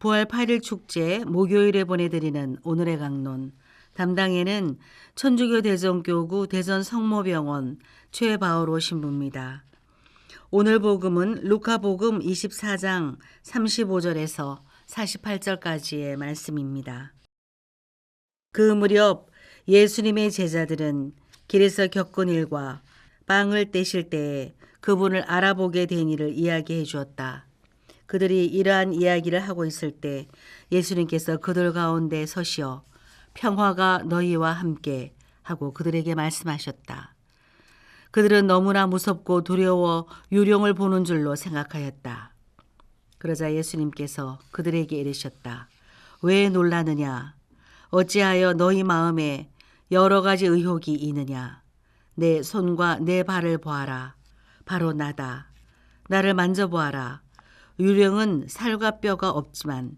부활 8일 축제 목요일에 보내드리는 오늘의 강론. 담당에는 천주교 대전교구 대전성모병원 최바오로 신부입니다. 오늘 복음은 루카복음 24장 35절에서 48절까지의 말씀입니다. 그 무렵 예수님의 제자들은 길에서 겪은 일과 빵을 떼실 때에 그분을 알아보게 된 일을 이야기해 주었다. 그들이 이러한 이야기를 하고 있을 때 예수님께서 그들 가운데 서시어 평화가 너희와 함께 하고 그들에게 말씀하셨다. 그들은 너무나 무섭고 두려워 유령을 보는 줄로 생각하였다. 그러자 예수님께서 그들에게 이르셨다. 왜 놀라느냐? 어찌하여 너희 마음에 여러 가지 의혹이 있느냐? 내 손과 내 발을 보아라. 바로 나다. 나를 만져보아라. 유령은 살과 뼈가 없지만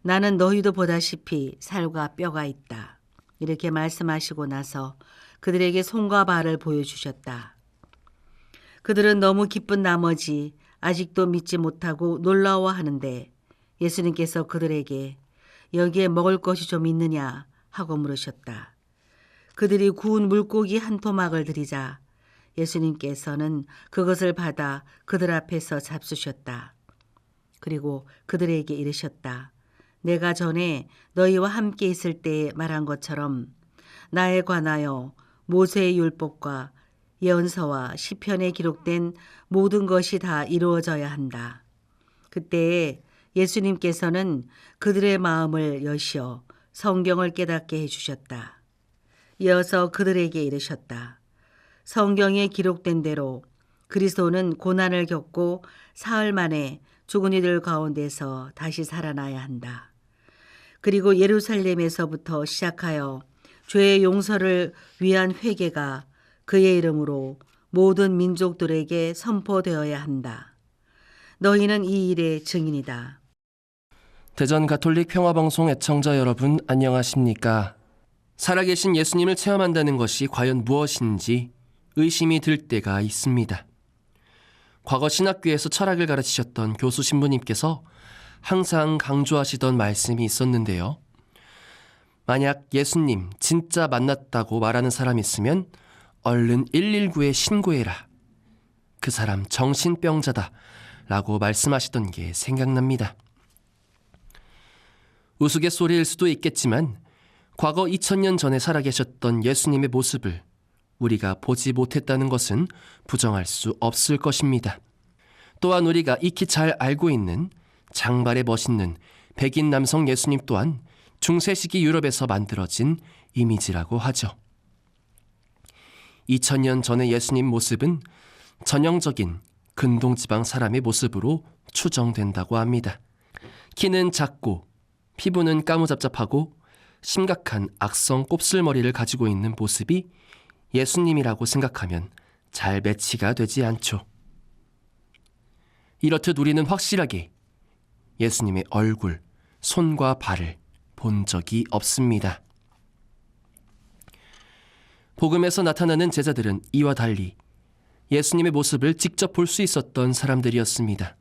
나는 너희도 보다시피 살과 뼈가 있다. 이렇게 말씀하시고 나서 그들에게 손과 발을 보여주셨다. 그들은 너무 기쁜 나머지 아직도 믿지 못하고 놀라워하는데 예수님께서 그들에게 여기에 먹을 것이 좀 있느냐 하고 물으셨다. 그들이 구운 물고기 한 토막을 드리자 예수님께서는 그것을 받아 그들 앞에서 잡수셨다. 그리고 그들에게 이르셨다. 내가 전에 너희와 함께 있을 때에 말한 것처럼 나에 관하여 모세의 율법과 예언서와 시편에 기록된 모든 것이 다 이루어져야 한다. 그때에 예수님께서는 그들의 마음을 여시어 성경을 깨닫게 해주셨다. 이어서 그들에게 이르셨다. 성경에 기록된 대로 그리스도는 고난을 겪고 사흘 만에 죽은 이들 가운데서 다시 살아나야 한다. 그리고 예루살렘에서부터 시작하여 죄의 용서를 위한 회개가 그의 이름으로 모든 민족들에게 선포되어야 한다. 너희는 이 일의 증인이다. 대전 가톨릭 평화방송 애청자 여러분 안녕하십니까? 살아계신 예수님을 체험한다는 것이 과연 무엇인지 의심이 들 때가 있습니다. 과거 신학교에서 철학을 가르치셨던 교수 신부님께서 항상 강조하시던 말씀이 있었는데요. 만약 예수님 진짜 만났다고 말하는 사람이 있으면 얼른 119에 신고해라. 그 사람 정신병자다 라고 말씀하시던 게 생각납니다. 우스갯소리일 수도 있겠지만 과거 2000년 전에 살아계셨던 예수님의 모습을 우리가 보지 못했다는 것은 부정할 수 없을 것입니다. 또한 우리가 익히 잘 알고 있는 장발에 멋있는 백인 남성 예수님 또한 중세시기 유럽에서 만들어진 이미지라고 하죠. 2000년 전의 예수님 모습은 전형적인 근동지방 사람의 모습으로 추정된다고 합니다. 키는 작고 피부는 까무잡잡하고 심각한 악성 곱슬머리를 가지고 있는 모습이 예수님이라고 생각하면 잘 매치가 되지 않죠. 이렇듯 우리는 확실하게 예수님의 얼굴, 손과 발을 본 적이 없습니다. 복음에서 나타나는 제자들은 이와 달리 예수님의 모습을 직접 볼 수 있었던 사람들이었습니다.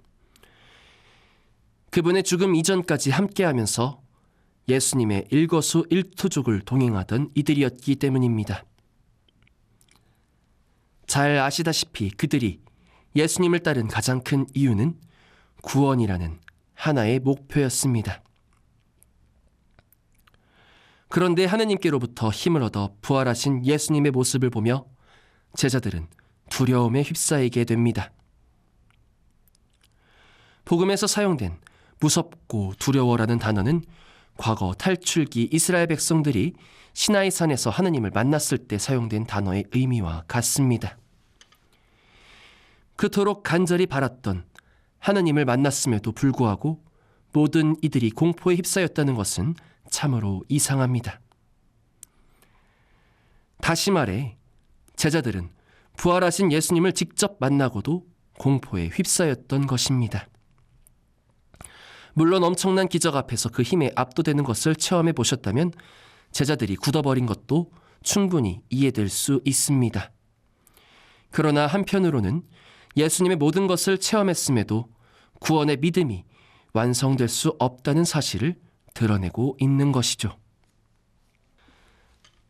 그분의 죽음 이전까지 함께하면서 예수님의 일거수일투족을 동행하던 이들이었기 때문입니다. 잘 아시다시피 그들이 예수님을 따른 가장 큰 이유는 구원이라는 하나의 목표였습니다. 그런데 하느님께로부터 힘을 얻어 부활하신 예수님의 모습을 보며 제자들은 두려움에 휩싸이게 됩니다. 복음에서 사용된 무섭고 두려워라는 단어는 과거 탈출기 이스라엘 백성들이 시나이산에서 하느님을 만났을 때 사용된 단어의 의미와 같습니다. 그토록 간절히 바랐던 하느님을 만났음에도 불구하고 모든 이들이 공포에 휩싸였다는 것은 참으로 이상합니다. 다시 말해 제자들은 부활하신 예수님을 직접 만나고도 공포에 휩싸였던 것입니다. 물론 엄청난 기적 앞에서 그 힘에 압도되는 것을 체험해 보셨다면 제자들이 굳어버린 것도 충분히 이해될 수 있습니다. 그러나 한편으로는 예수님의 모든 것을 체험했음에도 구원의 믿음이 완성될 수 없다는 사실을 드러내고 있는 것이죠.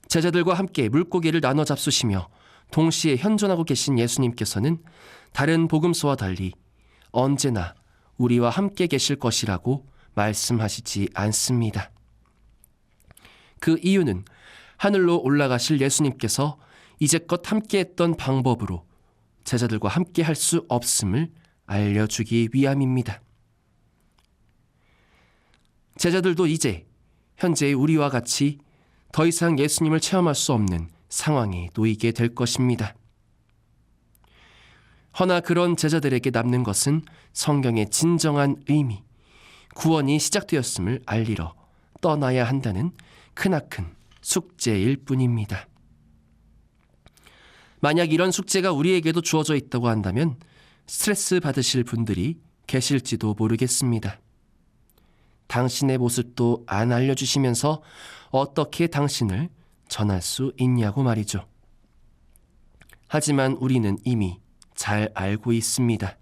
제자들과 함께 물고기를 나눠 잡수시며 동시에 현존하고 계신 예수님께서는 다른 복음서와 달리 언제나 우리와 함께 계실 것이라고 말씀하시지 않습니다. 그 이유는 하늘로 올라가실 예수님께서 이제껏 함께했던 방법으로 제자들과 함께 할 수 없음을 알려주기 위함입니다. 제자들도 이제 현재의 우리와 같이 더 이상 예수님을 체험할 수 없는 상황에 놓이게 될 것입니다. 허나 그런 제자들에게 남는 것은 성경의 진정한 의미, 구원이 시작되었음을 알리러 떠나야 한다는 크나큰 숙제일 뿐입니다. 만약 이런 숙제가 우리에게도 주어져 있다고 한다면 스트레스 받으실 분들이 계실지도 모르겠습니다. 당신의 모습도 안 알려주시면서 어떻게 당신을 전할 수 있냐고 말이죠. 하지만 우리는 이미 잘 알고 있습니다.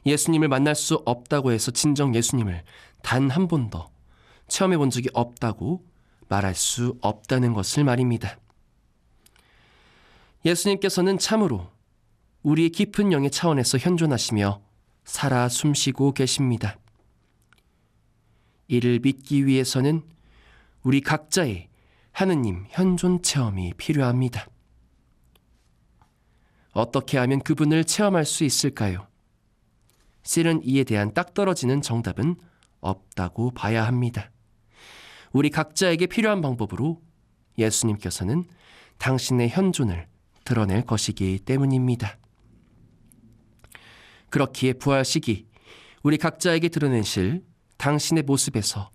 예수님을 만날 수 없다고 해서 진정 예수님을 단 한 번도 체험해 본 적이 없다고 말할 수 없다는 것을 말입니다. 예수님께서는 참으로 우리의 깊은 영의 차원에서 현존하시며 살아 숨쉬고 계십니다. 이를 믿기 위해서는 우리 각자의 하느님 현존 체험이 필요합니다. 어떻게 하면 그분을 체험할 수 있을까요? 실은 이에 대한 딱 떨어지는 정답은 없다고 봐야 합니다. 우리 각자에게 필요한 방법으로 예수님께서는 당신의 현존을 드러낼 것이기 때문입니다. 그렇기에 부활 시기 우리 각자에게 드러내실 당신의 모습에서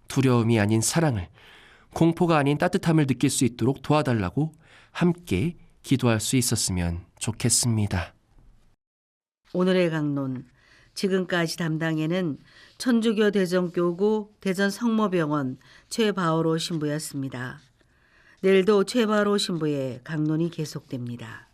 두려움이 아닌 사랑을, 공포가 아닌 따뜻함을 느낄 수 있도록 도와달라고 함께 기도할 수 있었으면 좋겠습니다. 오늘의 강론, 지금까지 담당에는 천주교 대전교구 대전성모병원 최바오로 신부였습니다. 내일도 최바오로 신부의 강론이 계속됩니다.